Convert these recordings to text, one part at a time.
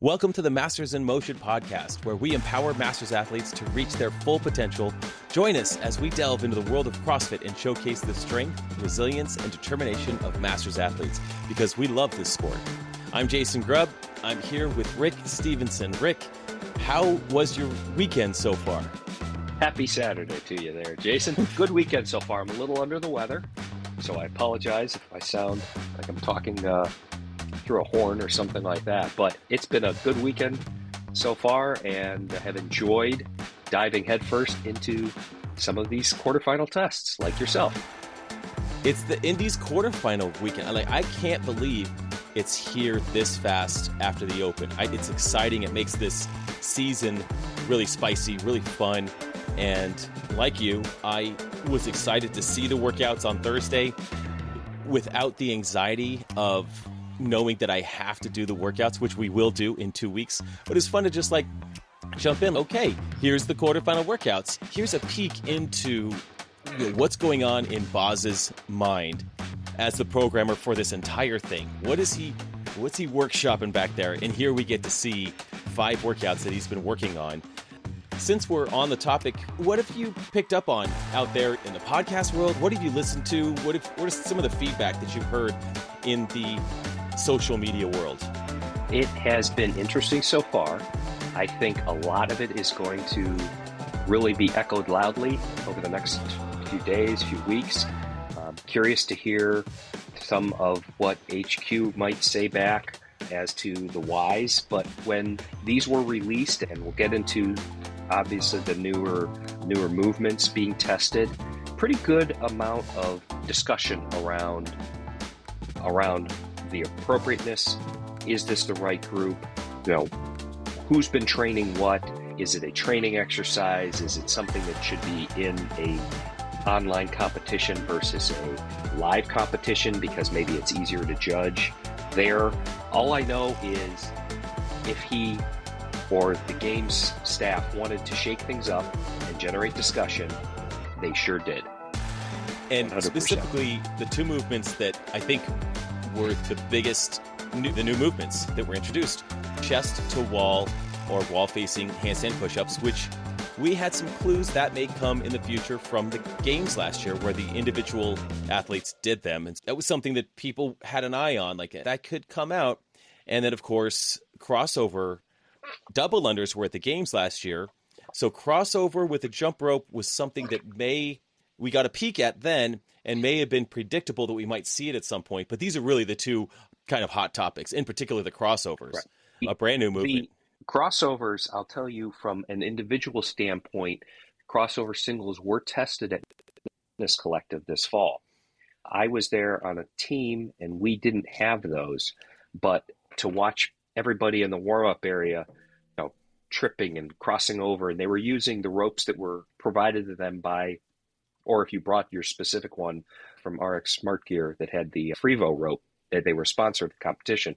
Welcome to the Masters in Motion podcast, where we empower Masters athletes to reach their full potential. Join us as we delve into the world of CrossFit and showcase the strength, resilience, and determination of Masters athletes, because we love this sport. I'm Jason Grubb. I'm here with Rick Stevenson. Rick, how was your weekend so far? Happy Saturday to you there, Jason. Good weekend so far. I'm a little under the weather, so I apologize if I sound like I'm talking through a horn or something like that. But it's been a good weekend so far, and I have enjoyed diving headfirst into some of these quarterfinal tests, like yourself. It's the Indies quarterfinal weekend. I can't believe it's here this fast after the Open. It's exciting. It makes this season really spicy, really fun. And like you, I was excited to see the workouts on Thursday without the anxiety of knowing that I have to do the workouts, which we will do in 2 weeks. But it's fun to just jump in. Okay, here's the quarterfinal workouts. Here's a peek into what's going on in Boz's mind as the programmer for this entire thing. What's he workshopping back there? And here we get to see 5 workouts that he's been working on. Since we're on the topic, what have you picked up on out there in the podcast world? What have you listened to? What is some of the feedback that you've heard in the social media world? It has been interesting so far. I think a lot of it is going to really be echoed loudly over the next few days, few weeks. Curious to hear some of what HQ might say back as to the whys, but when these were released, and we'll get into obviously the newer movements being tested, pretty good amount of discussion around the appropriateness. Is this the right group? Who's been training what? Is it a training exercise? Is it something that should be in a online competition versus a live competition, because maybe it's easier to judge there? All I know is if he or the games staff wanted to shake things up and generate discussion, they sure did. And 100%. Specifically, the 2 movements that I think were the biggest, the new movements that were introduced: chest to wall or wall facing handstand push-ups, which we had some clues that may come in the future from the games last year where the individual athletes did them. And that was something that people had an eye on, like that could come out. And then, of course, crossover double unders were at the games last year. So crossover with a jump rope was something that we got a peek at then, and may have been predictable that we might see it at some point. But these are really the 2 kind of hot topics, in particular the crossovers, right. A brand new movement. The crossovers, I'll tell you from an individual standpoint, crossover singles were tested at Fitness Collective this fall. I was there on a team, and we didn't have those. But to watch everybody in the warm-up area, tripping and crossing over, and they were using the ropes that were provided to them by, or if you brought your specific one from RX Smart Gear that had the Frevo rope, that they were sponsored the competition.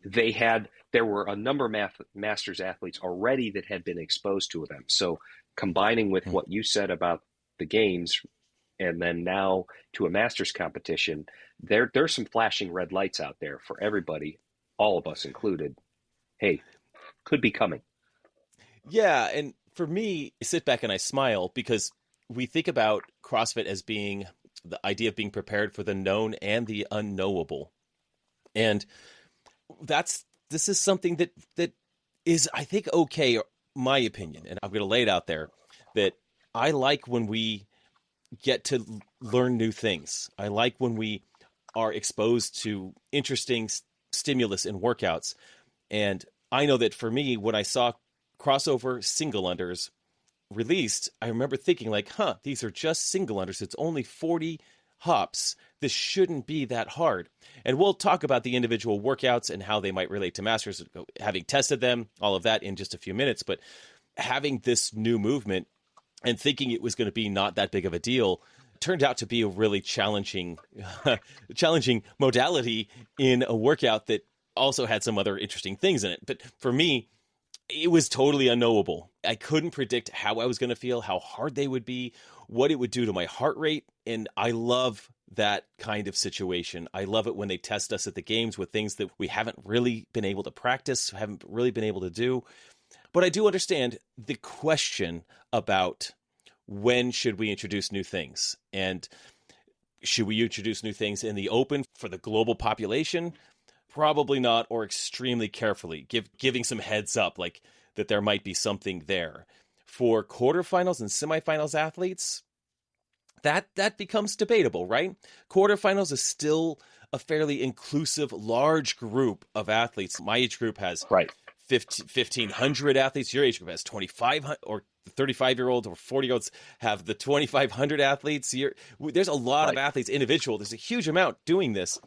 There were a number of Masters athletes already that had been exposed to them. So combining with what you said about the games, and then now to a Masters competition, there's some flashing red lights out there for everybody, all of us included. Hey, could be coming. Yeah, and for me, I sit back and I smile, because we think about CrossFit as being the idea of being prepared for the known and the unknowable. And this is something that is, I think, okay, my opinion, and I'm going to lay it out there, that I like when we get to learn new things. I like when we are exposed to interesting stimulus in workouts. And I know that for me, when I saw crossover single unders released, I remember thinking these are just single unders. It's only 40 hops. This shouldn't be that hard. And we'll talk about the individual workouts and how they might relate to Masters, having tested them, all of that in just a few minutes. But having this new movement and thinking it was going to be not that big of a deal turned out to be a really challenging modality in a workout that also had some other interesting things in it. But for me, it was totally unknowable. I couldn't predict how I was going to feel, how hard they would be, what it would do to my heart rate. And I love that kind of situation. I love it when they test us at the games with things that we haven't really been able to practice, haven't really been able to do. But I do understand the question about when should we introduce new things? And should we introduce new things in the open for the global population? Probably not, or extremely carefully, giving some heads up, like that there might be something there. For quarterfinals and semifinals athletes, that becomes debatable, right? Quarterfinals is still a fairly inclusive, large group of athletes. My age group has Right. 1,500 athletes. Your age group has 2,500, or 35-year-olds or 40-year-olds have the 2,500 athletes. There's a lot of athletes, individual. There's a huge amount doing this.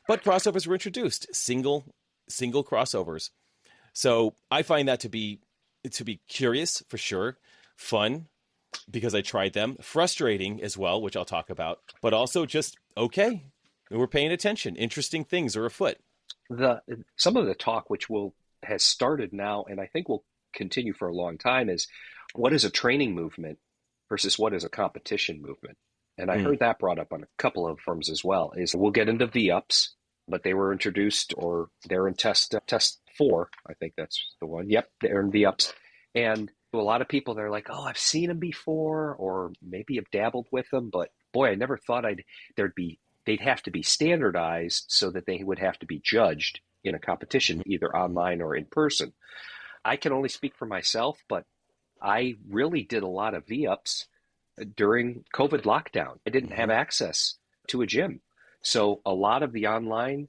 But crossovers were introduced, single crossovers. So I find that to be curious for sure, fun because I tried them, frustrating as well, which I'll talk about, but also just okay. We're paying attention. Interesting things are afoot. Some of the talk has started now, and I think will continue for a long time, is what is a training movement versus what is a competition movement. And I heard that brought up on a couple of firms as well, is we'll get into V-ups, but they were introduced, or they're in test 4. I think that's the one. Yep, they're in V-ups. And a lot of people, they're like, oh, I've seen them before, or maybe have dabbled with them, but boy, I never thought they'd have to be standardized so that they would have to be judged in a competition, either online or in person. I can only speak for myself, but I really did a lot of V-ups during COVID lockdown. I didn't have access to a gym. So a lot of the online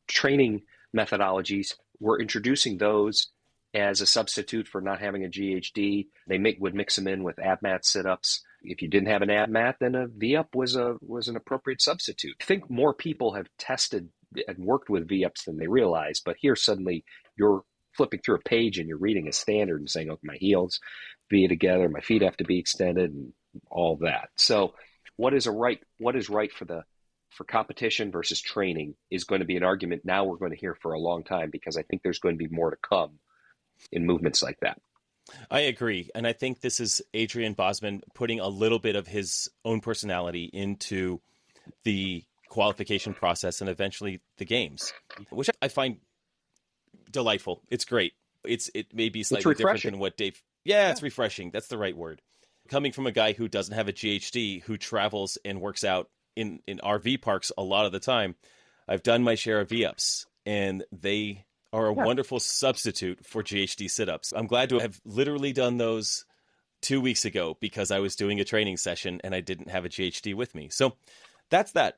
training methodologies were introducing those as a substitute for not having a GHD. They would mix them in with ab mat sit-ups. If you didn't have an ab mat, then a V-up was an appropriate substitute. I think more people have tested and worked with V-ups than they realize, but here suddenly you're flipping through a page and you're reading a standard and saying, okay, my heels be together, my feet have to be extended, and all that. So what is right for competition versus training is going to be an argument now we're going to hear for a long time, because I think there's going to be more to come in movements like that. I agree. And I think this is Adrian Bosman putting a little bit of his own personality into the qualification process and eventually the games, which I find delightful. It's great. It may be slightly different than what Dave. Yeah, it's refreshing. That's the right word. Coming from a guy who doesn't have a GHD, who travels and works out in RV parks a lot of the time, I've done my share of V-ups, and they are a wonderful substitute for GHD sit-ups. I'm glad to have literally done those 2 weeks ago because I was doing a training session and I didn't have a GHD with me. So that's that.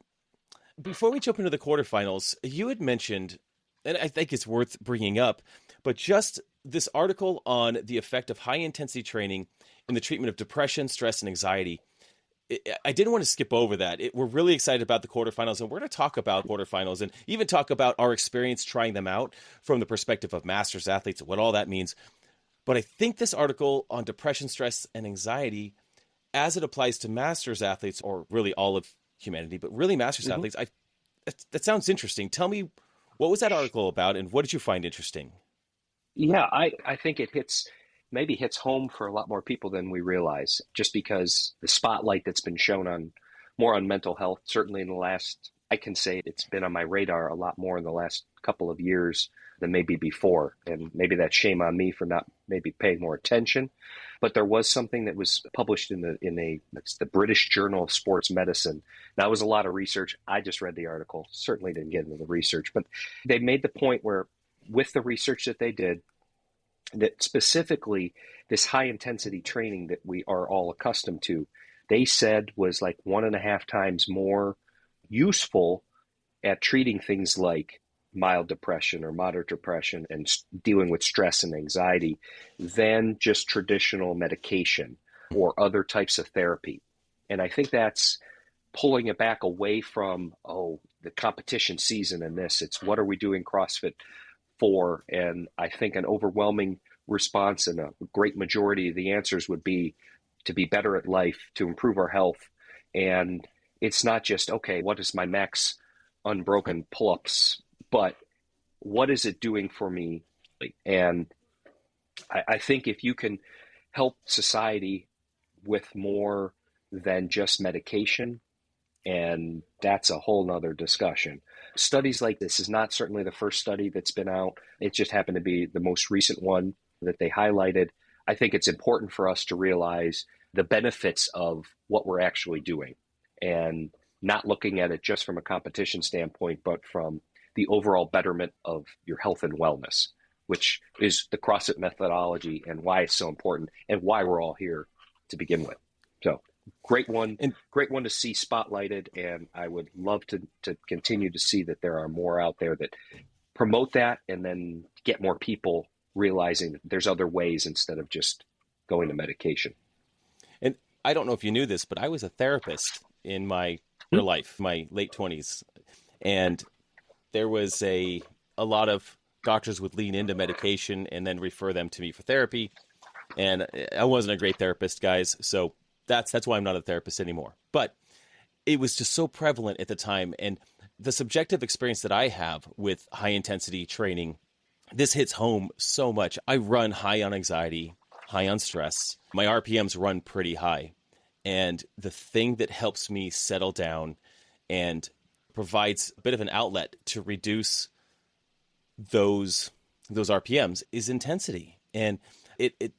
Before we jump into the quarterfinals, you had mentioned, and I think it's worth bringing up, but just this article on the effect of high-intensity training in the treatment of depression, stress, and anxiety. I didn't want to skip over that. We're really excited about the quarterfinals, and we're going to talk about quarterfinals and even talk about our experience trying them out from the perspective of masters athletes, what all that means. But I think this article on depression, stress, and anxiety, as it applies to masters athletes, or really all of humanity, but really masters athletes, that sounds interesting. Tell me, what was that article about, and what did you find interesting? Yeah, I think it maybe hits home for a lot more people than we realize, just because the spotlight that's been shown more on mental health, certainly in the last, I can say it's been on my radar a lot more in the last couple of years than maybe before. And maybe that's shame on me for not maybe paying more attention. But there was something that was published it's the British Journal of Sports Medicine. That was a lot of research. I just read the article, certainly didn't get into the research, but they made the point where, with the research that they did, that specifically this high intensity training that we are all accustomed to, they said was like 1.5 times more useful at treating things like mild depression or moderate depression and dealing with stress and anxiety than just traditional medication or other types of therapy. And I think that's pulling it back away from, the competition season and this. It's what are we doing CrossFit for? And I think an overwhelming response and a great majority of the answers would be to be better at life, to improve our health. And it's not just, okay, what is my max unbroken pull-ups, but what is it doing for me? And I think if you can help society with more than just medication And that's a whole nother discussion. Studies like this is not certainly the first study that's been out. It just happened to be the most recent one that they highlighted. I think it's important for us to realize the benefits of what we're actually doing and not looking at it just from a competition standpoint, but from the overall betterment of your health and wellness, which is the CrossFit methodology and why it's so important and why we're all here to begin with. So great one to see spotlighted. And I would love to continue to see that there are more out there that promote that and then get more people realizing that there's other ways instead of just going to medication. And I don't know if you knew this, but I was a therapist in my life, my late 20s. And there was a lot of doctors would lean into medication and then refer them to me for therapy. And I wasn't a great therapist, guys. So that's why I'm not a therapist anymore. But it was just so prevalent at the time. And the subjective experience that I have with high intensity training, this hits home so much. I run high on anxiety, high on stress. My RPMs run pretty high. And the thing that helps me settle down and provides a bit of an outlet to reduce those RPMs is intensity. And it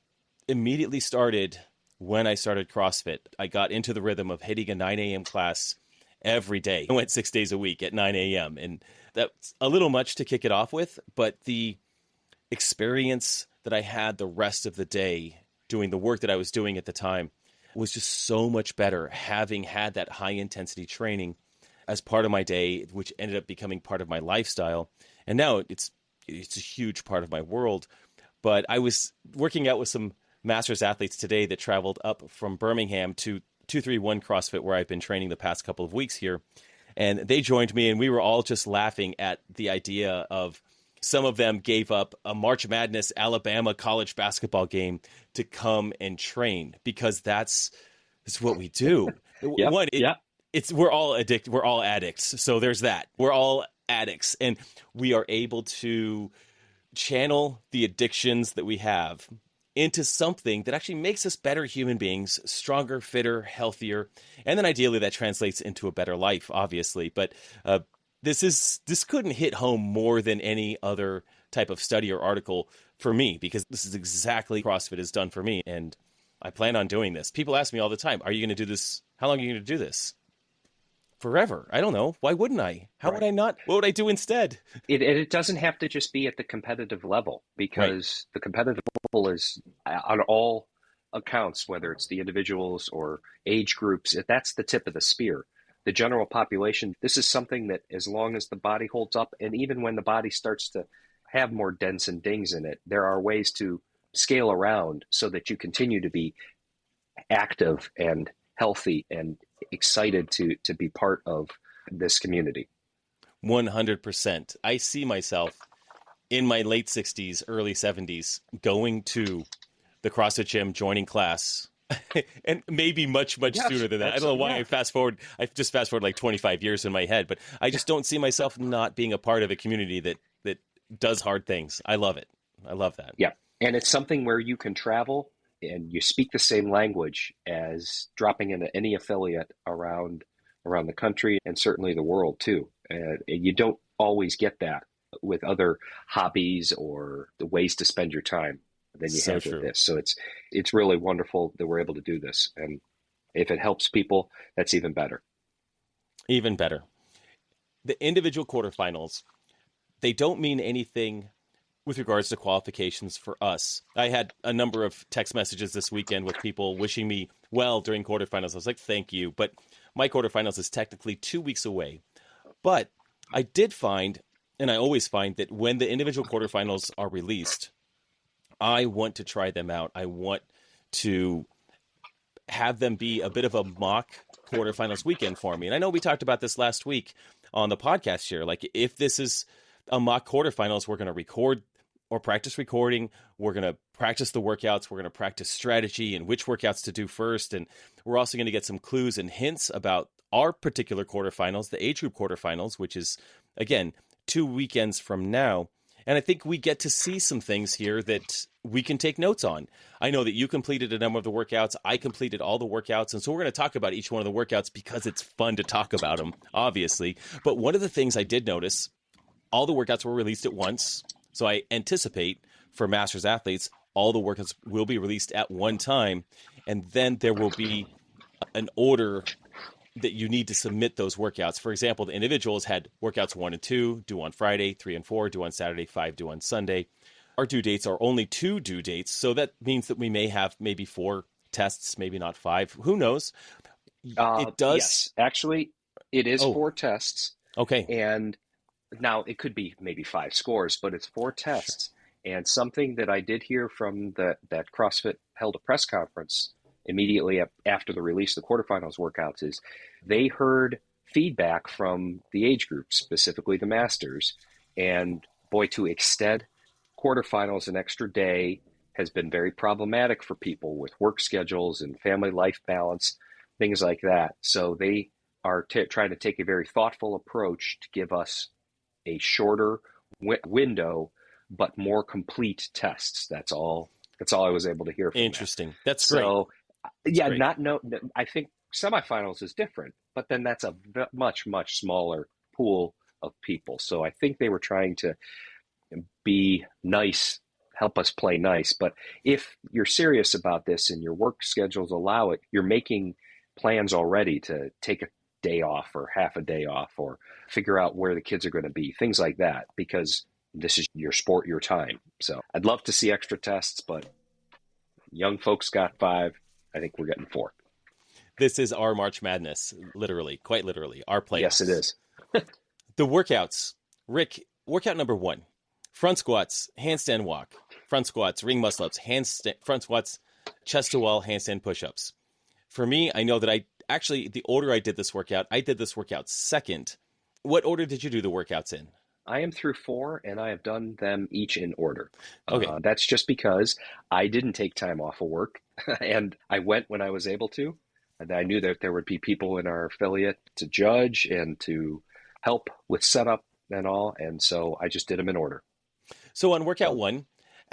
immediately started when I started CrossFit. I got into the rhythm of hitting a 9 a.m. class every day. I went 6 days a week at 9 a.m. And that's a little much to kick it off with, but the experience that I had the rest of the day doing the work that I was doing at the time was just so much better, having had that high intensity training as part of my day, which ended up becoming part of my lifestyle. And now it's a huge part of my world. But I was working out with some Masters athletes today that traveled up from Birmingham to 231 CrossFit, where I've been training the past couple of weeks here. And they joined me, and we were all just laughing at the idea of some of them gave up a March Madness Alabama college basketball game to come and train, because that's what we do. We're all addicted. We're all addicts. So there's that. We're all addicts, and we are able to channel the addictions that we have into something that actually makes us better human beings, stronger, fitter, healthier. And then ideally that translates into a better life, obviously. But this couldn't hit home more than any other type of study or article for me, because this is exactly what CrossFit has done for me. And I plan on doing this. People ask me all the time, are you going to do this? How long are you going to do this? Forever. I don't know. Why wouldn't I? How would I not? What would I do instead? It doesn't have to just be at the competitive level, because the competitive level is on all accounts, whether it's the individuals or age groups, that's the tip of the spear. The general population, this is something that as long as the body holds up, and even when the body starts to have more dents and dings in it, there are ways to scale around so that you continue to be active and healthy and excited to be part of this community. 100%. I see myself in my late 60s, early 70s, going to the CrossFit gym, joining class, and maybe much sooner than that. I don't know why I just fast forward like 25 years in my head, but I just don't see myself not being a part of a community that does hard things. I love it. I love that. Yeah. And it's something where you can travel and you speak the same language as dropping into any affiliate around the country and certainly the world too. And you don't always get that with other hobbies or the ways to spend your time than you have with this. So it's really wonderful that we're able to do this. And if it helps people, that's even better. Even better. The individual quarterfinals, they don't mean anything with regards to qualifications for us. I had a number of text messages this weekend with people wishing me well during quarterfinals. I was like, thank you. But my quarterfinals is technically 2 weeks away. But I did find, and I always find, that when the individual quarterfinals are released, I want to try them out. I want to have them be a bit of a mock quarterfinals weekend for me. And I know we talked about this last week on the podcast here. Like, if this is a mock quarterfinals, we're going to record or practice recording. We're going to practice the workouts. We're going to practice strategy and which workouts to do first. And we're also going to get some clues and hints about our particular quarterfinals, the age group quarterfinals, which is, again, 2 weekends from now. And I think we get to see some things here that we can take notes on. I know that you completed a number of the workouts. I completed all the workouts. And so we're going to talk about each one of the workouts because it's fun to talk about them, obviously. But one of the things I did notice, all the workouts were released at once. So I anticipate for Masters athletes, all the workouts will be released at one time. And then there will be an order that you need to submit those workouts. For example, the individuals had workouts 1 and 2 due on Friday, 3 and 4 due on Saturday, 5 due on Sunday. Our due dates are only 2 due dates, so that means that we may have maybe 4 tests, maybe not 5. Who knows? It does. Yes, actually, it is 4 tests. Okay. And now it could be maybe 5 scores, but it's 4 tests. Sure. And something that I did hear from that CrossFit held a press conference immediately after the release of the quarterfinals workouts is they heard feedback from the age group, specifically the masters, and boy, to extend quarterfinals an extra day has been very problematic for people with work schedules and family life balance, things like that. So they are trying to take a very thoughtful approach to give us a shorter window, but more complete tests. That's all I was able to hear from Interesting. That's great. So, yeah, great. I think semifinals is different, but then that's a much, much smaller pool of people. So I think they were trying to be nice, help us play nice. But if you're serious about this and your work schedules allow it, you're making plans already to take a day off or half a day off or figure out where the kids are going to be, things like that, because this is your sport, your time. So I'd love to see extra tests, but young folks got 5. I think we're getting 4. This is our March Madness, literally, quite literally, our playoffs. Yes, it is. The workouts. Rick, workout number 1, front squats, handstand walk, front squats, ring muscle ups, front squats, chest to wall, handstand push-ups. For me, I know that the order I did this workout second. What order did you do the workouts in? I am through 4, and I have done them each in order. Okay. That's just because I didn't take time off of work, and I went when I was able to. And I knew that there would be people in our affiliate to judge and to help with setup and all, and so I just did them in order. So on workout 1,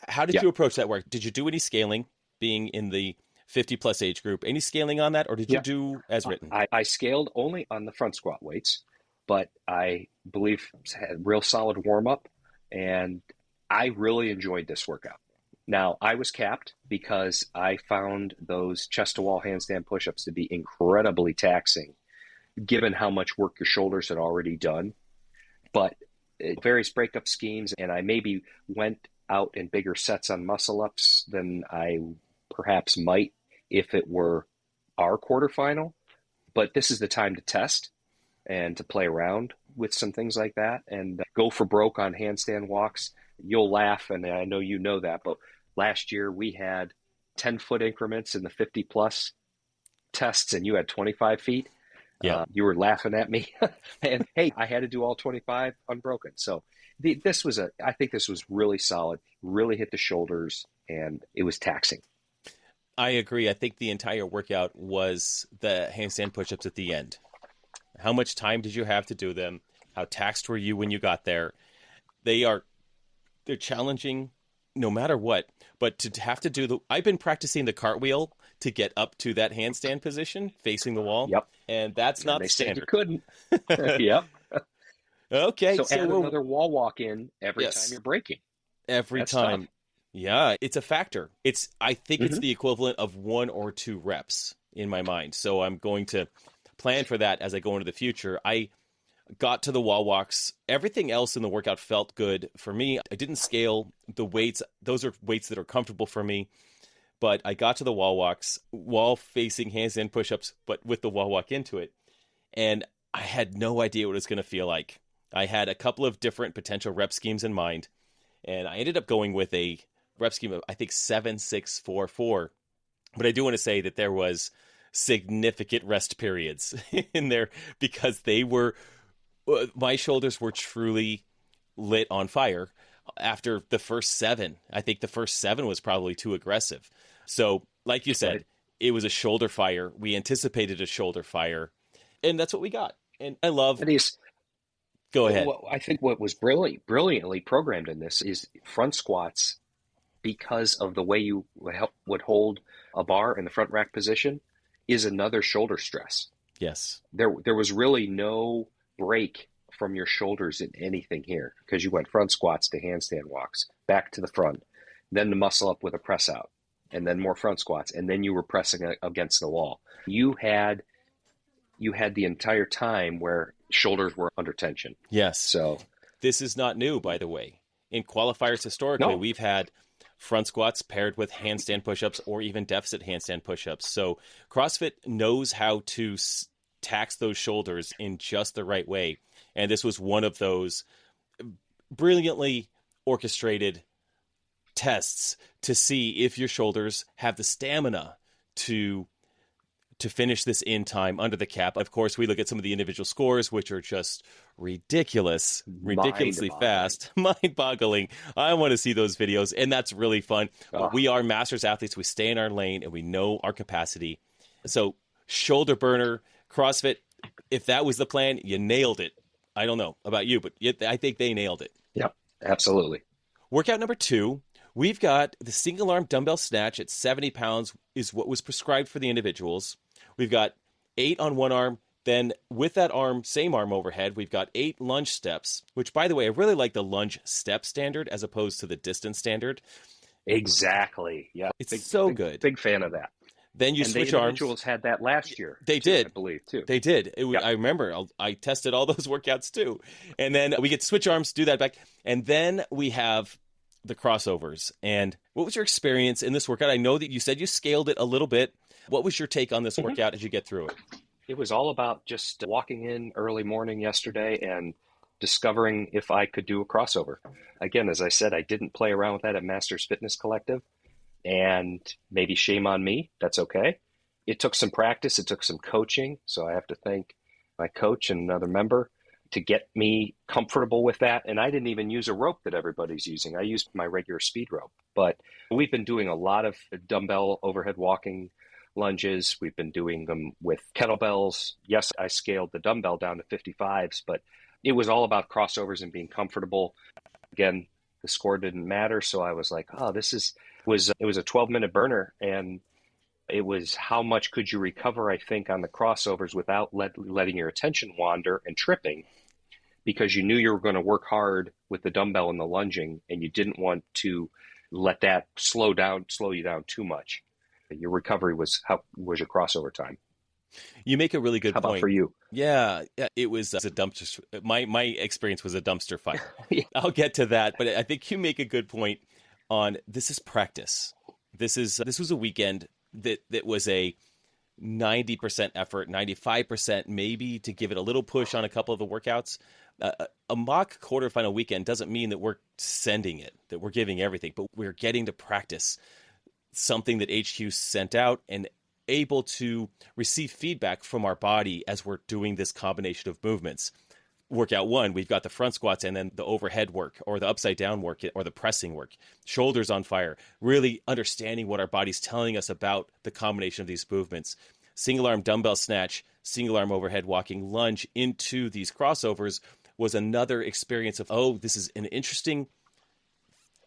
how did you approach that work? Did you do any scaling, being in the 50-plus age group? Any scaling on that, or did you do as written? I scaled only on the front squat weights, but I believe had real solid warm-up, and I really enjoyed this workout. Now, I was capped because I found those chest-to-wall handstand push-ups to be incredibly taxing, given how much work your shoulders had already done. But various breakup schemes, and I maybe went out in bigger sets on muscle-ups than I perhaps might if it were our quarterfinal. But this is the time to test and to play around with some things like that and go for broke on handstand walks. You'll laugh, and I know you know that, but last year we had 10-foot increments in the 50-plus tests, and you had 25 feet. Yeah. You were laughing at me. And, hey, I had to do all 25 unbroken. So I think this was really solid, really hit the shoulders, and it was taxing. I agree. I think the entire workout was the handstand push-ups at the end. How much time did you have to do them? How taxed were you when you got there? They're challenging no matter what, but to have to do I've been practicing the cartwheel to get up to that handstand position facing the wall. Yep. And that's not they standard. Said you couldn't. Yep. Okay. So add another wall walk in every time you're breaking. That's time. Tough. Yeah, it's a factor. I think it's the equivalent of 1 or 2 reps in my mind. So I'm going to plan for that as I go into the future. I got to the wall walks. Everything else in the workout felt good for me. I didn't scale the weights. Those are weights that are comfortable for me. But I got to the wall walks, wall facing handstand push-ups, but with the wall walk into it. And I had no idea what it was going to feel like. I had a couple of different potential rep schemes in mind. And I ended up going with a rep scheme of, I think, 7-6-4-4. But I do want to say that there was significant rest periods in there because my shoulders were truly lit on fire after the first 7. I think the first 7 was probably too aggressive. So, like you said, It was a shoulder fire. We anticipated a shoulder fire, and that's what we got. And I love... Go ahead. Well, I think what was brilliantly programmed in this is front squats, because of the way you would hold a bar in the front rack position, is another shoulder stress. Yes. There was really no break from your shoulders in anything here, because you went front squats to handstand walks, back to the front, then the muscle up with a press out, and then more front squats, and then you were pressing against the wall. You had the entire time where shoulders were under tension. Yes. So this is not new, by the way. In qualifiers historically, no. we've had front squats paired with handstand push-ups or even deficit handstand push-ups. So CrossFit knows how to tax those shoulders in just the right way. And this was one of those brilliantly orchestrated tests to see if your shoulders have the stamina to finish this in time under the cap. Of course, we look at some of the individual scores, which are just ridiculously fast, mind-boggling. I want to see those videos, and that's really fun. But we are masters athletes. We stay in our lane, and we know our capacity. So shoulder burner, CrossFit, if that was the plan, you nailed it. I don't know about you, but I think they nailed it. Yep, absolutely. Workout number 2, we've got the single arm dumbbell snatch at 70 pounds is what was prescribed for the individuals. We've got 8 on one arm. Then with that arm, same arm overhead, we've got 8 lunge steps, which, by the way, I really like the lunge step standard as opposed to the distance standard. Exactly. Yeah. It's good. Big fan of that. Then you and switch the arms. Individuals had that last year. They did. I believe, too. They did. I remember I tested all those workouts, too. And then we get to switch arms, do that back. And then we have the crossovers. And what was your experience in this workout? I know that you said you scaled it a little bit. What was your take on this workout as you get through it? It was all about just walking in early morning yesterday and discovering if I could do a crossover. Again, as I said, I didn't play around with that at Masters Fitness Collective, and maybe shame on me. That's okay. It took some practice. It took some coaching. So I have to thank my coach and another member to get me comfortable with that. And I didn't even use a rope that everybody's using. I used my regular speed rope. But we've been doing a lot of dumbbell overhead walking lunges. We've been doing them with kettlebells. Yes, I scaled the dumbbell down to 55s, but it was all about crossovers and being comfortable. Again, the score didn't matter. So I was like, oh, it was a 12-minute burner. And it was how much could you recover, I think, on the crossovers without letting your attention wander and tripping, because you knew you were going to work hard with the dumbbell and the lunging, and you didn't want to let that slow you down too much. Your recovery was your crossover time. You make a really good point. How about for you? Yeah, it was a dumpster. My experience was a dumpster fire. I'll get to that, but I think you make a good point on this is practice. This was a weekend that was a 90% effort, 95% maybe to give it a little push on a couple of the workouts. A mock quarterfinal weekend doesn't mean that we're sending it, that we're giving everything, but we're getting to practice something that HQ sent out and able to receive feedback from our body as we're doing this combination of movements. Workout 1, we've got the front squats and then the overhead work or the upside down work or the pressing work, shoulders on fire, really understanding what our body's telling us about the combination of these movements. Single arm dumbbell snatch, single arm overhead walking lunge into these crossovers was another experience of, oh, this is an interesting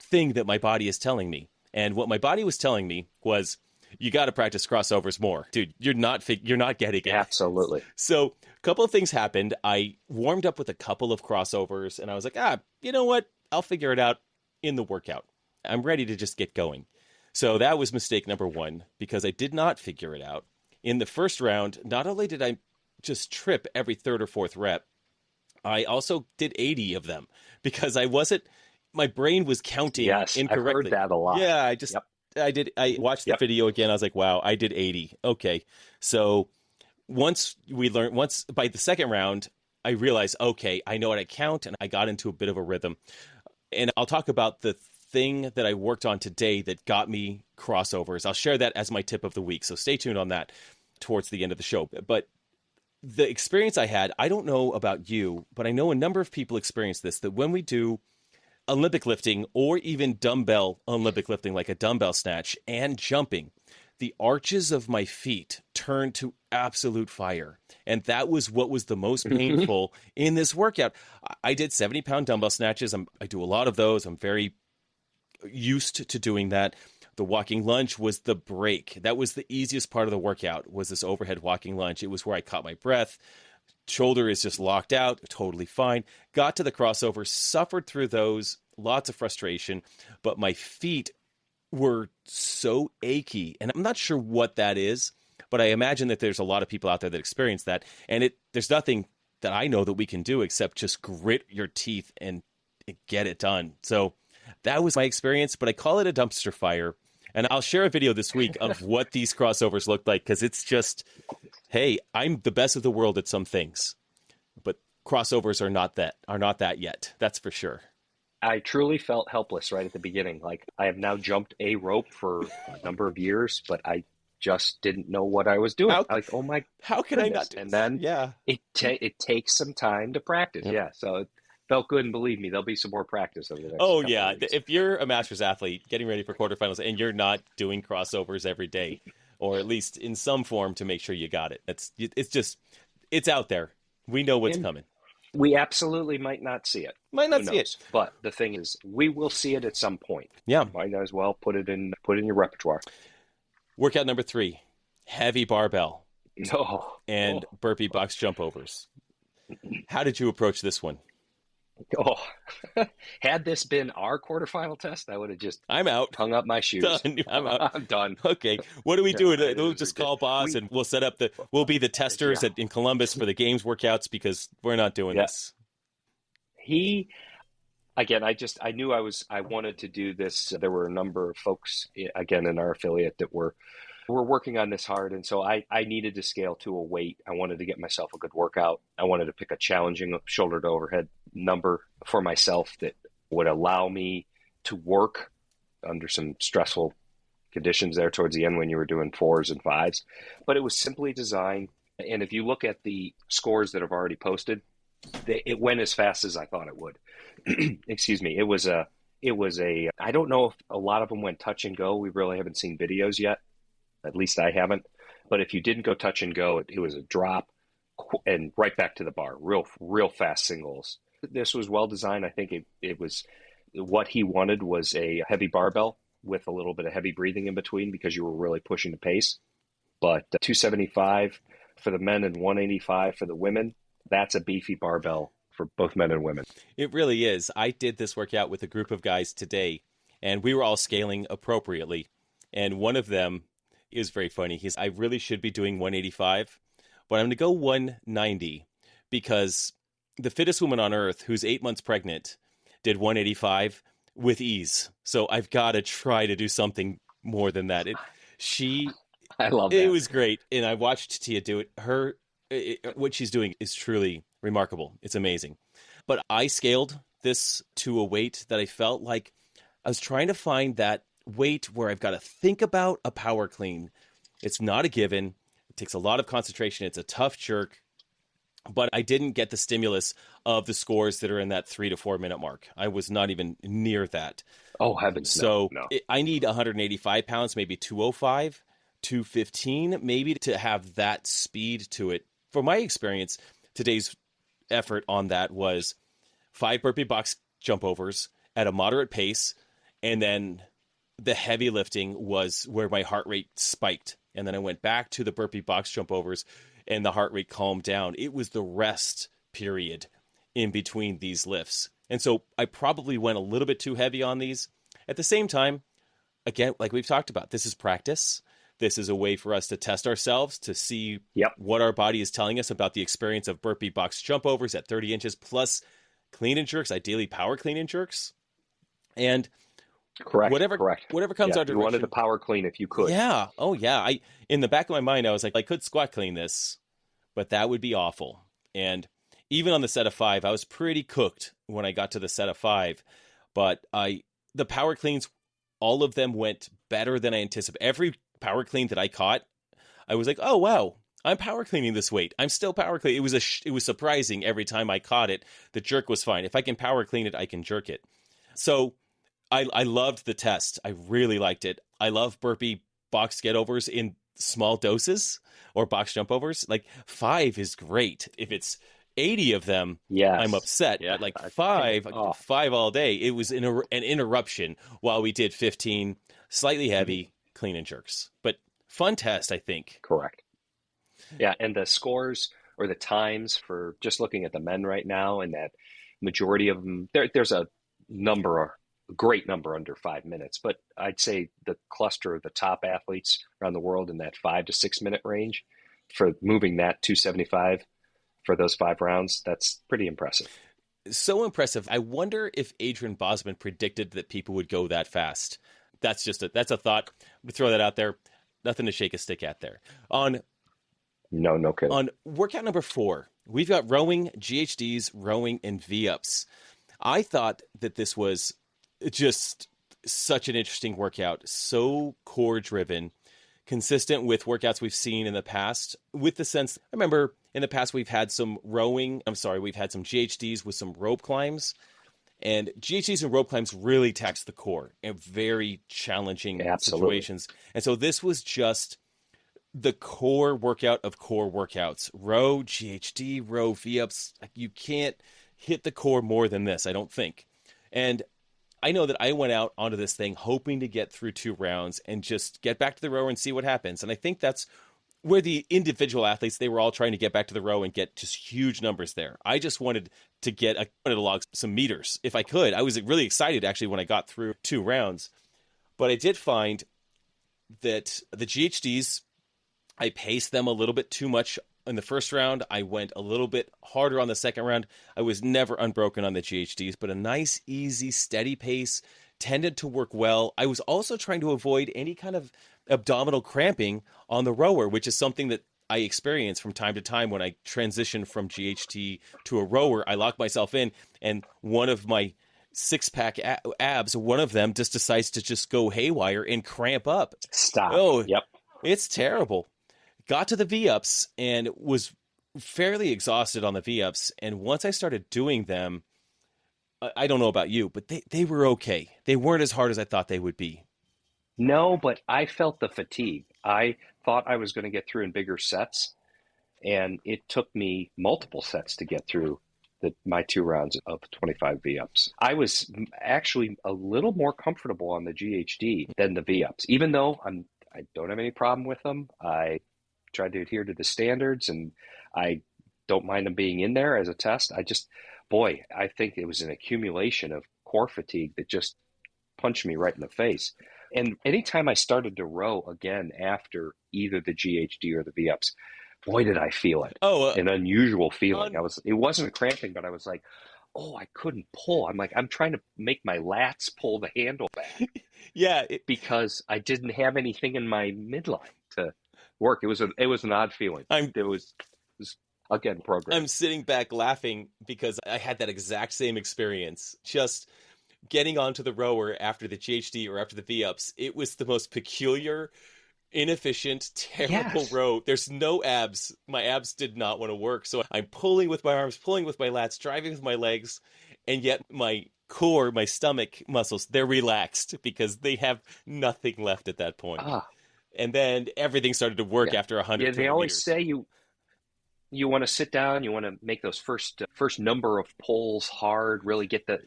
thing that my body is telling me. And what my body was telling me was, you got to practice crossovers more. Dude, you're not getting it. Absolutely. So a couple of things happened. I warmed up with a couple of crossovers, and I was like, you know what? I'll figure it out in the workout. I'm ready to just get going. So that was mistake number 1, because I did not figure it out. In the first round, not only did I just trip every third or fourth rep, I also did 80 of them because my brain was counting incorrectly. I've heard that a lot. Yeah, I watched the video again. I was like, wow, I did 80. Okay. So once by the second round, I realized, okay, I know how to count, and I got into a bit of a rhythm. And I'll talk about the thing that I worked on today that got me crossovers. I'll share that as my tip of the week. So stay tuned on that towards the end of the show. But the experience I had, I don't know about you, but I know a number of people experience this, that when we do Olympic lifting or even dumbbell Olympic lifting, like a dumbbell snatch and jumping, the arches of my feet turned to absolute fire. And that was what was the most painful in this workout. I did 70-pound dumbbell snatches. I do a lot of those. I'm very used to doing that. The walking lunge was the break. That was the easiest part of the workout, was this overhead walking lunge. It was where I caught my breath. Shoulder is just locked out, totally fine. Got to the crossover, suffered through those, lots of frustration, but my feet were so achy. And I'm not sure what that is, but I imagine that there's a lot of people out there that experience that. And there's nothing that I know that we can do except just grit your teeth and get it done. So that was my experience, but I call it a dumpster fire. And I'll share a video this week of what these crossovers look like, because it's just, hey, I'm the best of the world at some things, but crossovers are not that yet. That's for sure. I truly felt helpless right at the beginning. Like, I have now jumped a rope for a number of years, but I just didn't know what I was doing. Oh my, how can I not do and this? then Yeah, it takes some time to practice. Yep. Yeah, so it felt good, and believe me, there'll be some more practice over the next oh couple yeah. of weeks. If you're a masters athlete getting ready for quarterfinals and you're not doing crossovers every day, or at least in some form to make sure you got it, it's out there. We know what's coming. We absolutely might not see it. Might not see it. But the thing is, we will see it at some point. Yeah. Might as well put it in your repertoire. Workout number 3, heavy barbell and Oh. burpee box jump overs. How did you approach this one? Oh, had this been our quarterfinal test, I would have just I'm out. hung up my shoes. Done. I'm out. I'm done. Okay. What do we do? Yeah, We'll just call boss and we'll set up we'll be the testers in Columbus for the games workouts, because we're not doing this. Again, I knew I wanted to do this. There were a number of folks, again, in our affiliate that were working on this hard. And so I needed to scale to a weight. I wanted to get myself a good workout. I wanted to pick a challenging shoulder to overhead number for myself that would allow me to work under some stressful conditions there towards the end when you were doing 4s and 5s. But it was simply designed. And if you look at the scores that have already posted, it went as fast as I thought it would. Excuse me. It was a, I don't know if a lot of them went touch and go. We really haven't seen videos yet. At least I haven't. But if you didn't go touch and go, it was a drop and right back to the bar. Real fast singles. This was well designed. I think it was what he wanted was a heavy barbell with a little bit of heavy breathing in between, because you were really pushing the pace. But 275 for the men and 185 for the women, that's a beefy barbell for both men and women. It really is. I did this workout with a group of guys today, and we were all scaling appropriately. And one of them is very funny. I really should be doing 185, but I'm going to go 190, because the fittest woman on earth, who's 8 months pregnant, did 185 with ease. So I've got to try to do something more than that. I love that. It was great. And I watched Tia do it. What she's doing is truly remarkable. It's amazing. But I scaled this to a weight that I felt like I was trying to find that weight where I've got to think about a power clean. It's not a given. It takes a lot of concentration. It's a tough jerk. But I didn't get the stimulus of the scores that are in that 3 to 4 minute mark. I was not even near that. Oh, heavens. So no. I need 185 pounds, maybe 205, 215, maybe, to have that speed to it. For my experience, today's effort on that was 5 burpee box jump overs at a moderate pace. And then the heavy lifting was where my heart rate spiked. And then I went back to the burpee box jump overs and the heart rate calmed down. It was the rest period in between these lifts. And so I probably went a little bit too heavy on these. At the same time, again, like we've talked about, this is practice. This is a way for us to test ourselves, to see what our body is telling us about the experience of burpee box jump overs at 30 inches plus clean and jerks, ideally power clean and jerks. And Correct. Whatever comes our direction. You wanted to power clean if you could. Yeah. Oh, yeah. In the back of my mind, I was like, I could squat clean this, but that would be awful. And even on the set of 5, I was pretty cooked when I got to the set of 5. But the power cleans, all of them went better than I anticipated. Every power clean that I caught, I was like, oh, wow, I'm power cleaning this weight. I'm still power cleaning. It was surprising every time I caught it. The jerk was fine. If I can power clean it, I can jerk it. So I loved the test. I really liked it. I love burpee box get-overs in small doses or box jump-overs. Like 5 is great. If it's 80 of them, I'm Yes. upset. Yeah. But like 5, Oh. 5 all day, it was an interruption while we did 15 slightly heavy clean and jerks. But fun test, I think. Correct. Yeah, and the scores or the times for just looking at the men right now, and that majority of them, there's a great number under 5 minutes, but I'd say the cluster of the top athletes around the world in that 5 to 6 minute range for moving that 275 for those 5 rounds, that's pretty impressive. So impressive. I wonder if Adrian Bosman predicted that people would go that fast. That's a thought. We throw that out there. Nothing to shake a stick at there. No kidding. On workout number 4, we've got rowing, GHDs, rowing, and V-ups. I thought that this was just such an interesting workout, so core-driven, consistent with workouts we've seen in the past, with the sense, I remember in the past we've had some GHDs with some rope climbs, and GHDs and rope climbs really tax the core in very challenging situations. And so this was just the core workout of core workouts. Row, GHD, row, V-ups. You can't hit the core more than this, I don't think. And I know that I went out onto this thing hoping to get through 2 rounds and just get back to the row and see what happens. And I think that's where the individual athletes, they were all trying to get back to the row and get just huge numbers there. I just wanted to log some meters if I could. I was really excited actually when I got through 2 rounds. But I did find that the GHDs, I paced them a little bit too much in the first round. I went a little bit harder on the second round. I was never unbroken on the GHDs, but a nice, easy, steady pace tended to work well. I was also trying to avoid any kind of abdominal cramping on the rower, which is something that I experience from time to time when I transition from GHD to a rower. I lock myself in, and one of my 6-pack abs, one of them just decides to just go haywire and cramp up. Stop. Oh, yep. It's terrible. Got to the V-ups and was fairly exhausted on the V-ups. And once I started doing them, I don't know about you, but they were okay. They weren't as hard as I thought they would be. No, but I felt the fatigue. I thought I was going to get through in bigger sets, and it took me multiple sets to get through my 2 rounds of 25 V-ups. I was actually a little more comfortable on the GHD than the V-ups, even though I don't have any problem with them. I tried to adhere to the standards, and I don't mind them being in there as a test. I think it was an accumulation of core fatigue that just punched me right in the face. And anytime I started to row again after either the GHD or the V-ups, boy, did I feel it. An unusual feeling. It wasn't cramping, but I was like, oh, I couldn't pull. I'm trying to make my lats pull the handle back. Yeah. Because I didn't have anything in my midline to work. It was an odd feeling. It was again programmed. I'm sitting back laughing because I had that exact same experience. Just getting onto the rower after the GHD or after the V-ups, it was the most peculiar, inefficient, terrible row. There's no abs. My abs did not want to work. So I'm pulling with my arms, pulling with my lats, driving with my legs, and yet my core, my stomach muscles, they're relaxed because they have nothing left at that point. And then everything started to work after 100 Yeah, they always meters. say you want to sit down, you want to make those first number of pulls hard, really get the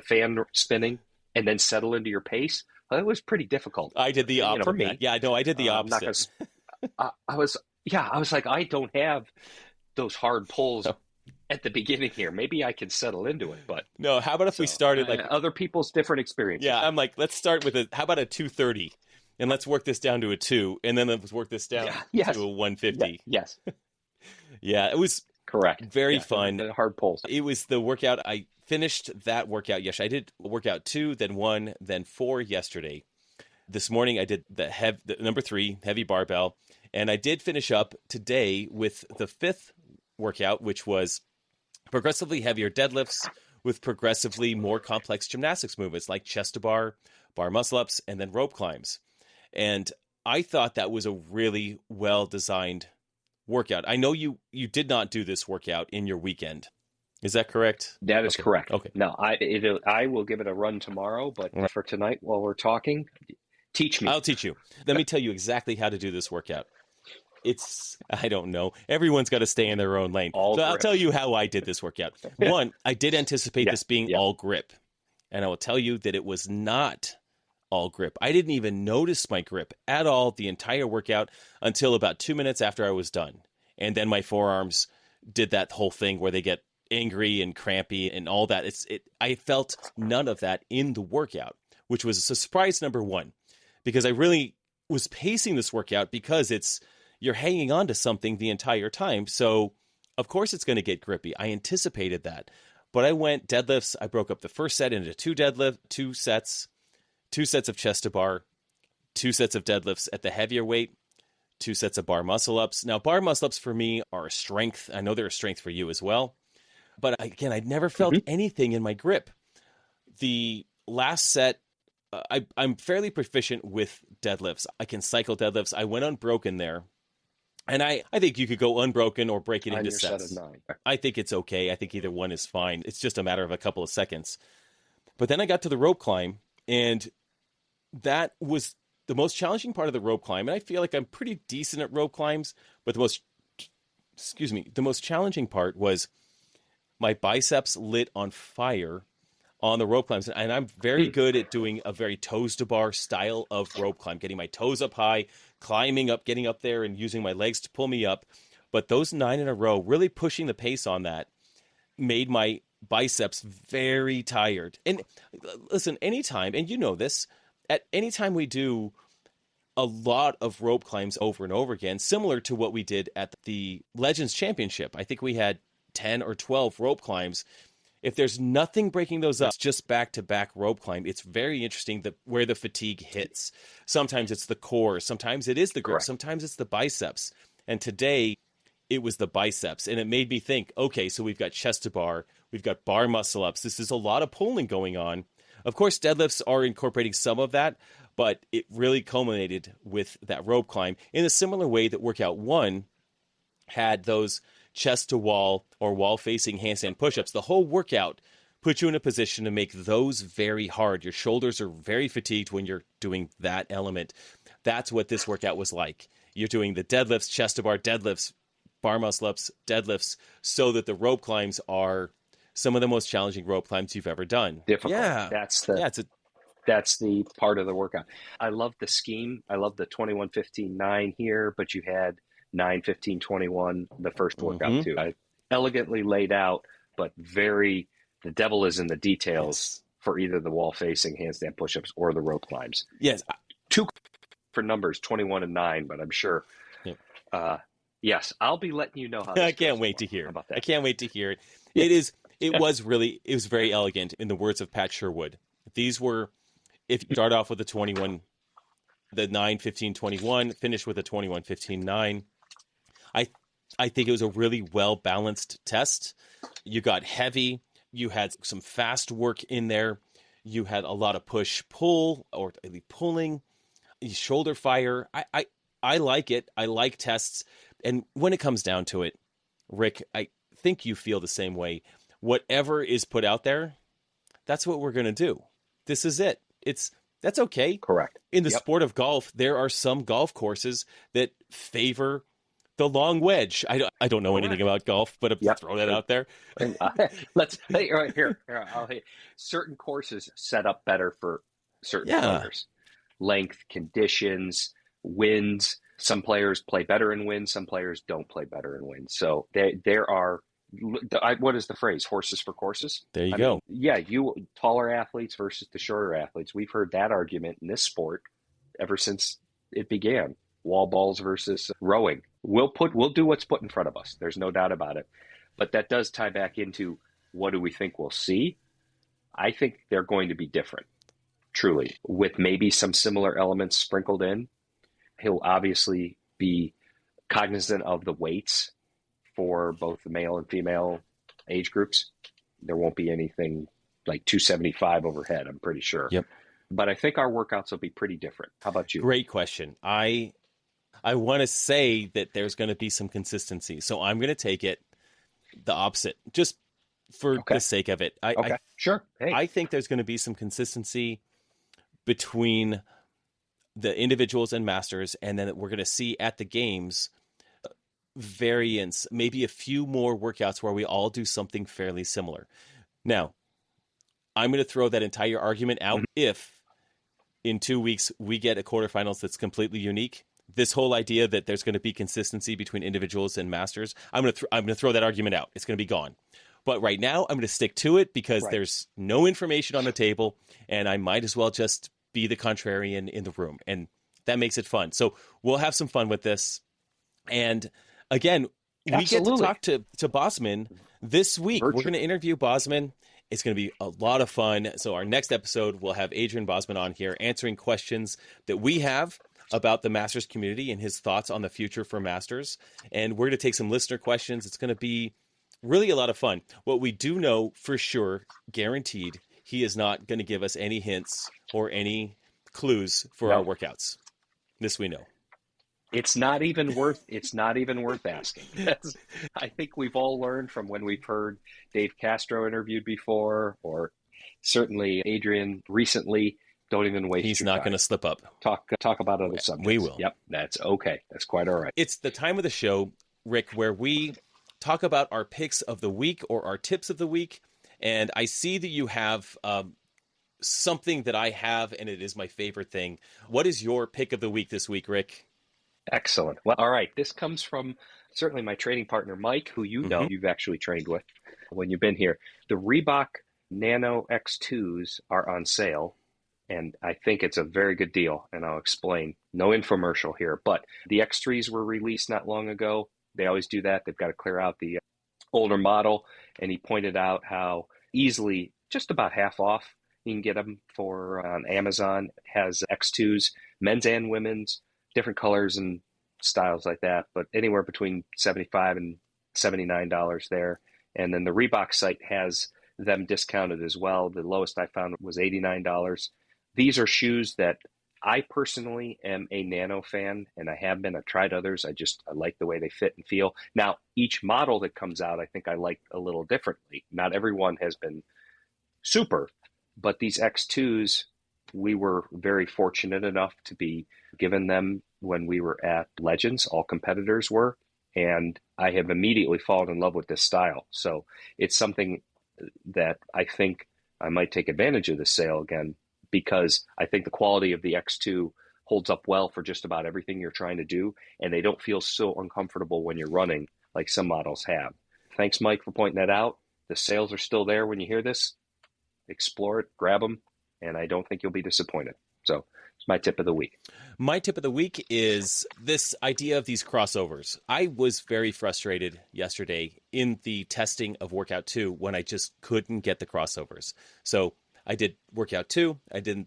fan spinning, and then settle into your pace. Well, it was pretty difficult. I did the opposite. For me. Yeah, no, I did the opposite. I was like, I don't have those hard pulls at the beginning here. Maybe I can settle into it, but no. How about if we started like other people's different experiences? Yeah, I'm like, let's start with how about a 230, and let's work this down to a 2, and then let's work this down to a 150. Yes. Yeah, it was correct. Very fun. The hard pulls. It was the workout. I finished that workout yesterday. I did workout 2, then 1, then 4 yesterday. This morning I did the number 3 heavy barbell, and I did finish up today with the 5th workout, which was progressively heavier deadlifts with progressively more complex gymnastics movements like chest to bar muscle ups, and then rope climbs. And I thought that was a really well designed workout. I know you did not do this workout in your weekend. Is that correct? That is correct. Okay. No, I will give it a run tomorrow, but for tonight while we're talking, Teach me. I'll teach you. Let me tell you exactly how to do this workout. I don't know. Everyone's got to stay in their own lane. All So I'll grip. tell you how I did this workout. One, I did anticipate this being all grip. And I will tell you that it was not all grip. I didn't even notice my grip at all the entire workout until about 2 minutes after I was done. And then my forearms did that whole thing where they get angry and crampy and all that. I felt none of that in the workout, which was a surprise number one, because I really was pacing this workout because you're hanging on to something the entire time. So, of course, it's going to get grippy. I anticipated that. But I went deadlifts. I broke up the first set into two sets of chest to bar, 2 sets of deadlifts at the heavier weight, 2 sets of bar muscle ups. Now, bar muscle ups for me are a strength. I know they're a strength for you as well. But again, I never felt anything in my grip. The last set, I'm fairly proficient with deadlifts. I can cycle deadlifts. I went unbroken there. And I think you could go unbroken or break it into sets. Set of 9. I think it's okay. I think either one is fine. It's just a matter of a couple of seconds. But then I got to the rope climb, and that was the most challenging part of the rope climb. And I feel like I'm pretty decent at rope climbs, but the most challenging part was my biceps lit on fire on the rope climbs. And I'm very good at doing a very toes to bar style of rope climb, getting my toes up high, climbing up, getting up there and using my legs to pull me up. But those 9 in a row, really pushing the pace on that, made my biceps very tired. And listen, anytime, and you know this, at any time we do a lot of rope climbs over and over again, similar to what we did at the Legends Championship, I think we had 10 or 12 rope climbs. If there's nothing breaking those up, it's just back-to-back rope climb. It's very interesting where the fatigue hits. Sometimes it's the core. Sometimes it is the grip. Correct. Sometimes it's the biceps. And today, it was the biceps. And it made me think, okay, so we've got chest to bar. We've got bar muscle ups. This is a lot of pulling going on. Of course, deadlifts are incorporating some of that, but it really culminated with that rope climb in a similar way that workout 1 had those chest to wall or wall facing handstand push-ups. The whole workout puts you in a position to make those very hard. Your shoulders are very fatigued when you're doing that element. That's what this workout was like. You're doing the deadlifts, chest to bar, deadlifts, bar muscle ups, deadlifts, so that the rope climbs are some of the most challenging rope climbs you've ever done. Difficult. Yeah. That's the part of the workout. I love the scheme. I love the 21-15-9 here, but you had 9-15-21 the first workout too. I elegantly laid out, but the devil is in the details for either the wall facing handstand push-ups or the rope climbs. Yes. 2 for numbers, 21 and 9, but I'm sure. Yeah. Yes, I'll be letting you know how. I can't wait to hear about that. I can't wait to hear it. It was very elegant, in the words of Pat Sherwood. These were, if you start off with the 21, the 9-15-21, finish with a 21-15-9. I think it was a really well-balanced test. You got heavy. You had some fast work in there. You had a lot of push-pull, or pulling, shoulder fire. I like it. I like tests. And when it comes down to it, Rick, I think you feel the same way. Whatever is put out there, that's what we're going to do. This is it. That's okay. Correct. In the sport of golf, there are some golf courses that favor the long wedge. I don't know anything about golf, but I'm throwing that out there. Let's right here. Certain courses set up better for certain players. Length, conditions, winds. Some players play better in winds. Some players don't play better in winds. So there are. What is the phrase? Horses for courses? There you go. You taller athletes versus the shorter athletes. We've heard that argument in this sport ever since it began. Wall balls versus rowing. We'll do what's put in front of us. There's no doubt about it. But that does tie back into, what do we think we'll see? I think they're going to be different, truly, with maybe some similar elements sprinkled in. He'll obviously be cognizant of the weights for both the male and female age groups. There won't be anything like 275 overhead, I'm pretty sure. Yep. But I think our workouts will be pretty different. How about you? Great question. I want to say that there's going to be some consistency. So I'm going to take it the opposite, just for the sake of it. Sure. Hey. I think there's going to be some consistency between the individuals and masters, and then we're going to see at the games variants, maybe a few more workouts where we all do something fairly similar. Now, I'm going to throw that entire argument out. If in 2 weeks we get a quarterfinals that's completely unique, this whole idea that there's going to be consistency between individuals and masters, I'm going to throw that argument out. It's going to be gone. But right now, I'm going to stick to it because there's no information on the table, and I might as well just be the contrarian in the room, and that makes it fun. So we'll have some fun with this. And again, we get to talk to Bosman this week. We're going to interview Bosman. It's going to be a lot of fun. So our next episode, we'll have Adrian Bosman on here answering questions that we have about the Masters community and his thoughts on the future for Masters. And we're going to take some listener questions. It's going to be really a lot of fun. What we do know for sure, guaranteed, he is not going to give us any hints or any clues for our workouts. This we know. It's not even worth asking. I think we've all learned from when we've heard Dave Castro interviewed before, or certainly Adrian recently. Don't even waste He's your not time. going to slip up. Talk about other subjects. We will. Yep, that's okay. That's quite all right. It's the time of the show, Rick, where we talk about our picks of the week or our tips of the week. And I see that you have something that I have, and it is my favorite thing. What is your pick of the week this week, Rick? Excellent. Well, all right. This comes from certainly my training partner, Mike, who you know you've actually trained with when you've been here. The Reebok Nano X2s are on sale, and I think it's a very good deal, and I'll explain. No infomercial here, but the X3s were released not long ago. They always do that. They've got to clear out the older model, and he pointed out how easily, just about half off, you can get them for on Amazon. It has X2s, men's and women's, different colors and styles like that, but anywhere between $75 and $79 there. And then the Reebok site has them discounted as well. The lowest I found was $89. These are shoes that I personally am a Nano fan, and I have been. I've tried others. I like the way they fit and feel. Now, each model that comes out, I think I like a little differently. Not everyone has been super, but these X2s, we were very fortunate enough to be given them when we were at Legends. All competitors were, and I have immediately fallen in love with this style. So it's something that I think I might take advantage of this sale again, because I think the quality of the X2 holds up well for just about everything you're trying to do, and they don't feel so uncomfortable when you're running like some models have. Thanks, Mike, for pointing that out. The sales are still there when you hear this. Explore it, grab them, and I don't think you'll be disappointed. So it's my tip of the week. My tip of the week is this idea of these crossovers. I was very frustrated yesterday in the testing of Workout 2 when I just couldn't get the crossovers. So I did Workout 2, I did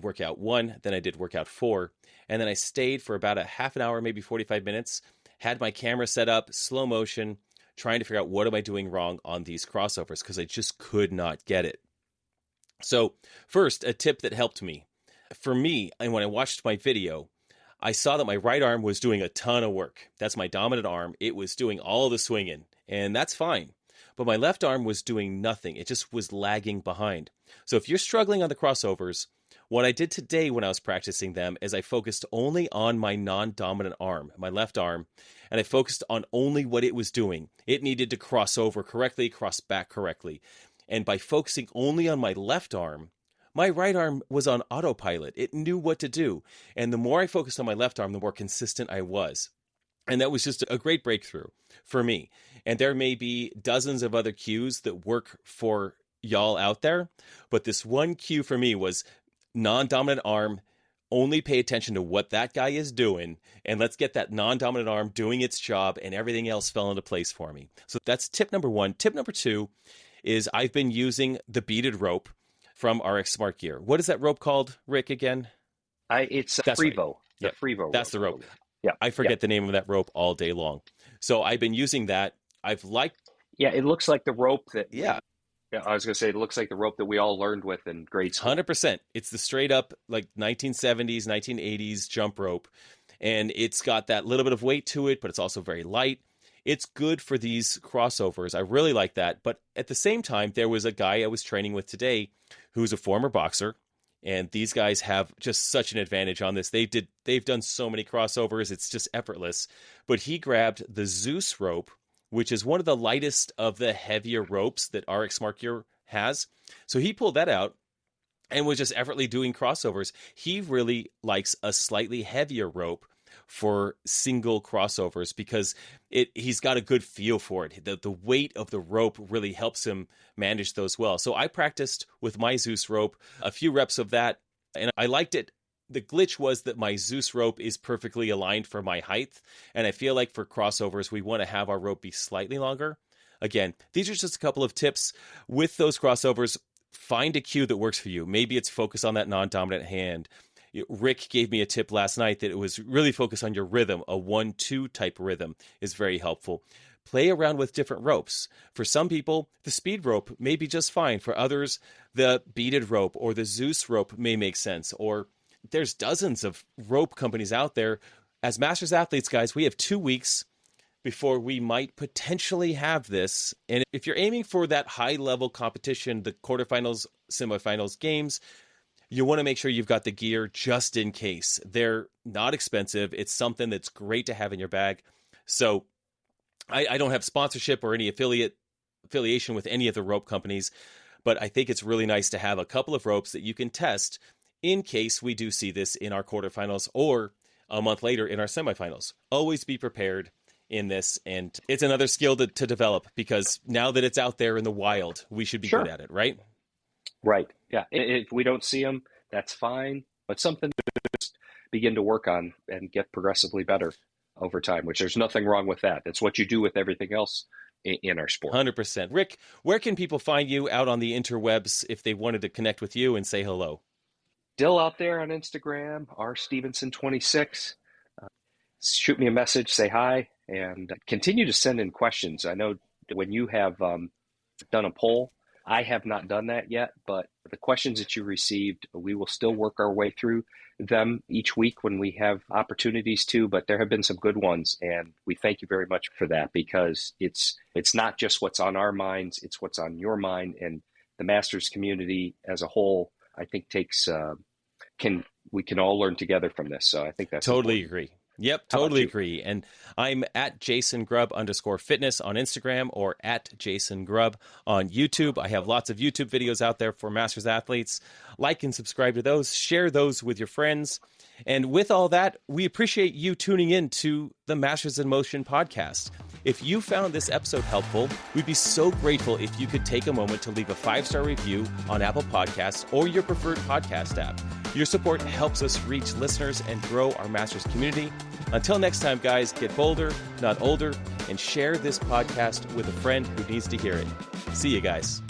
Workout 1, then I did Workout 4, and then I stayed for about a half an hour, maybe 45 minutes, had my camera set up, slow motion, trying to figure out what am I doing wrong on these crossovers, because I just could not get it. So first, a tip that helped me. For me, and when I watched my video, I saw that my right arm was doing a ton of work. That's my dominant arm. It was doing all the swinging, and that's fine. But my left arm was doing nothing. It just was lagging behind. So if you're struggling on the crossovers, what I did today when I was practicing them is I focused only on my non-dominant arm, my left arm, and I focused on only what it was doing. It needed to cross over correctly, cross back correctly. And by focusing only on my left arm, my right arm was on autopilot. It knew what to do. And the more I focused on my left arm, the more consistent I was. And that was just a great breakthrough for me. And there may be dozens of other cues that work for y'all out there. But this one cue for me was non-dominant arm. Only pay attention to what that guy is doing. And let's get that non-dominant arm doing its job, and everything else fell into place for me. So that's tip number one. Tip number two is I've been using the beaded rope from RX Smart Gear. What is that rope called, Rick, again? It's Frevo. Right. The Frevo. That's the rope. Yeah. I forget the name of that rope all day long. So I've been using that. I've liked... Yeah, it looks like the rope that... Yeah. I was going to say, it looks like the rope that we all learned with in grade school. 100%. It's the straight up, like, 1970s, 1980s jump rope. And it's got that little bit of weight to it, but it's also very light. It's good for these crossovers. I really like that. But at the same time, there was a guy I was training with today who's a former boxer. And these guys have just such an advantage on this. They've done so many crossovers. It's just effortless. But he grabbed the Zeus rope, which is one of the lightest of the heavier ropes that RX Smart Gear has. So he pulled that out and was just effortlessly doing crossovers. He really likes a slightly heavier rope for single crossovers because he's got a good feel for it. The weight of the rope really helps him manage those well. So I practiced with my Zeus rope, a few reps of that, and I liked it. The glitch was that my Zeus rope is perfectly aligned for my height, and I feel like for crossovers, we want to have our rope be slightly longer. Again, these are just a couple of tips. With those crossovers, find a cue that works for you. Maybe it's focus on that non-dominant hand. Rick gave me a tip last night that it was really focused on your rhythm. A 1-2 type rhythm is very helpful. Play around with different ropes. For some people, the speed rope may be just fine. For others, the beaded rope or the Zeus rope may make sense. Or there's dozens of rope companies out there. As Masters athletes, guys, we have 2 weeks before we might potentially have this. And if you're aiming for that high-level competition, the quarterfinals, semifinals, games, you want to make sure you've got the gear just in case. They're not expensive. It's something that's great to have in your bag. So I don't have sponsorship or any affiliation with any of the rope companies, but I think it's really nice to have a couple of ropes that you can test in case we do see this in our quarterfinals or a month later in our semifinals. Always be prepared in this, and it's another skill to develop because now that it's out there in the wild, we should be good at it, right? Right. Yeah. If we don't see them, that's fine. But something to just begin to work on and get progressively better over time, which there's nothing wrong with that. It's what you do with everything else in our sport. 100%. Rick, where can people find you out on the interwebs if they wanted to connect with you and say hello? Still out there on Instagram, rstevenson26. Shoot me a message, say hi, and continue to send in questions. I know when you have done a poll, I have not done that yet, but the questions that you received, we will still work our way through them each week when we have opportunities to, but there have been some good ones, and we thank you very much for that because it's not just what's on our minds, it's what's on your mind, and the Masters community as a whole, I think we can all learn together from this. So I think that's totally important. Agree. Yep, totally agree. And I'm at JasonGrubb_fitness on Instagram or at JasonGrubb on YouTube. I have lots of YouTube videos out there for Masters athletes. Like and subscribe to those. Share those with your friends. And with all that, we appreciate you tuning in to the Masters in Motion podcast. If you found this episode helpful, we'd be so grateful if you could take a moment to leave a 5-star review on Apple Podcasts or your preferred podcast app. Your support helps us reach listeners and grow our Masters community. Until next time, guys, get bolder, not older, and share this podcast with a friend who needs to hear it. See you guys.